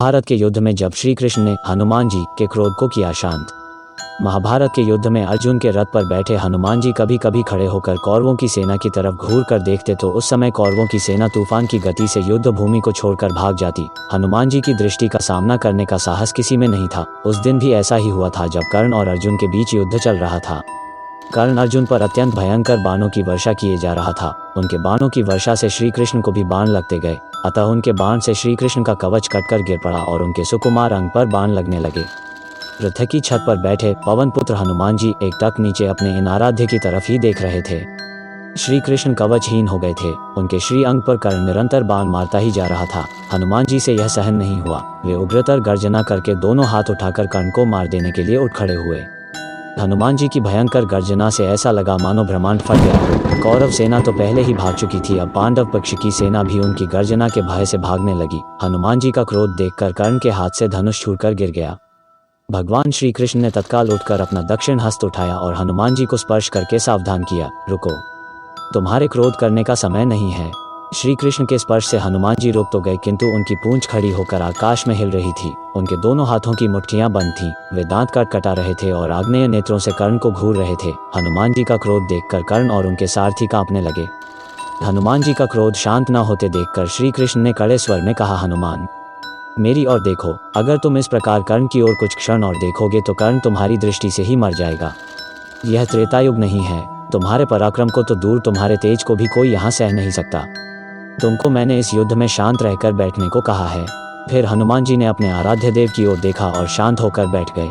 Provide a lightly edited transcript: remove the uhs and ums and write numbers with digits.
महाभारत के युद्ध में जब श्री कृष्ण ने हनुमान जी के क्रोध को किया शांत। महाभारत के युद्ध में अर्जुन के रथ पर बैठे हनुमान जी कभी कभी खड़े होकर कौरवों की सेना की तरफ घूर कर देखते तो उस समय कौरवों की सेना तूफान की गति से युद्ध भूमि को छोड़कर भाग जाती। हनुमान जी की दृष्टि का सामना करने का साहस किसी में नहीं था। उस दिन भी ऐसा ही हुआ था जब कर्ण और अर्जुन के बीच युद्ध चल रहा था। कर्ण अर्जुन पर अत्यंत भयंकर बाणों की वर्षा किए जा रहा था। उनके बाणों की वर्षा से श्री कृष्ण को भी बाण लगते गए, अतः उनके बाण से श्री कृष्ण का कवच कटकर गिर पड़ा और उनके सुकुमार अंग पर बाण लगने लगे। रथ की छत पर बैठे पवन पुत्र हनुमान जी एक टक नीचे अपने इन आराध्य की तरफ ही देख रहे थे। श्री कृष्ण कवचहीन हो गए थे। उनके श्री अंग पर कर्ण निरंतर बाण मारता ही जा रहा था। हनुमान जी से यह सहन नहीं हुआ। वे उग्रतर गर्जना करके दोनों हाथ उठाकर कर्ण को मार देने के लिए उठ खड़े हुए। हनुमान जी की भयंकर गर्जना से ऐसा लगा मानो ब्रह्मांड फट गया। कौरव सेना तो पहले ही भाग चुकी थी, अब पांडव पक्ष की सेना भी उनकी गर्जना के भय से भागने लगी। हनुमान जी का क्रोध देखकर कर्ण के हाथ से धनुष छूटकर गिर गया। भगवान श्री कृष्ण ने तत्काल उठकर अपना दक्षिण हस्त उठाया और हनुमान जी को स्पर्श करके सावधान किया, रुको, तुम्हारे क्रोध करने का समय नहीं है। श्री कृष्ण के स्पर्श से हनुमान जी रुक तो गए, किंतु उनकी पूंछ खड़ी होकर आकाश में हिल रही थी। उनके दोनों हाथों की मुट्ठियां बंद थीं। वे दांत कटा रहे थे और आग्नेय नेत्रों से कर्ण को घूर रहे थे। हनुमान जी का क्रोध देखकर कर्ण और उनके सारथी कांपने लगे। हनुमान जी का क्रोध शांत न होते देखकर श्री कृष्ण ने कड़े स्वर में कहा, हनुमान, मेरी ओर देखो। अगर तुम इस प्रकार कर्ण की ओर कुछ क्षण और देखोगे तो कर्ण तुम्हारी दृष्टि से ही मर जाएगा। यह त्रेतायुग नहीं है। तुम्हारे पराक्रम को तो दूर, तुम्हारे तेज को भी कोई यहाँ सह नहीं सकता। तुमको मैंने इस युद्ध में शांत रहकर बैठने को कहा है। फिर हनुमान जी ने अपने आराध्य देव की ओर देखा और शांत होकर बैठ गए।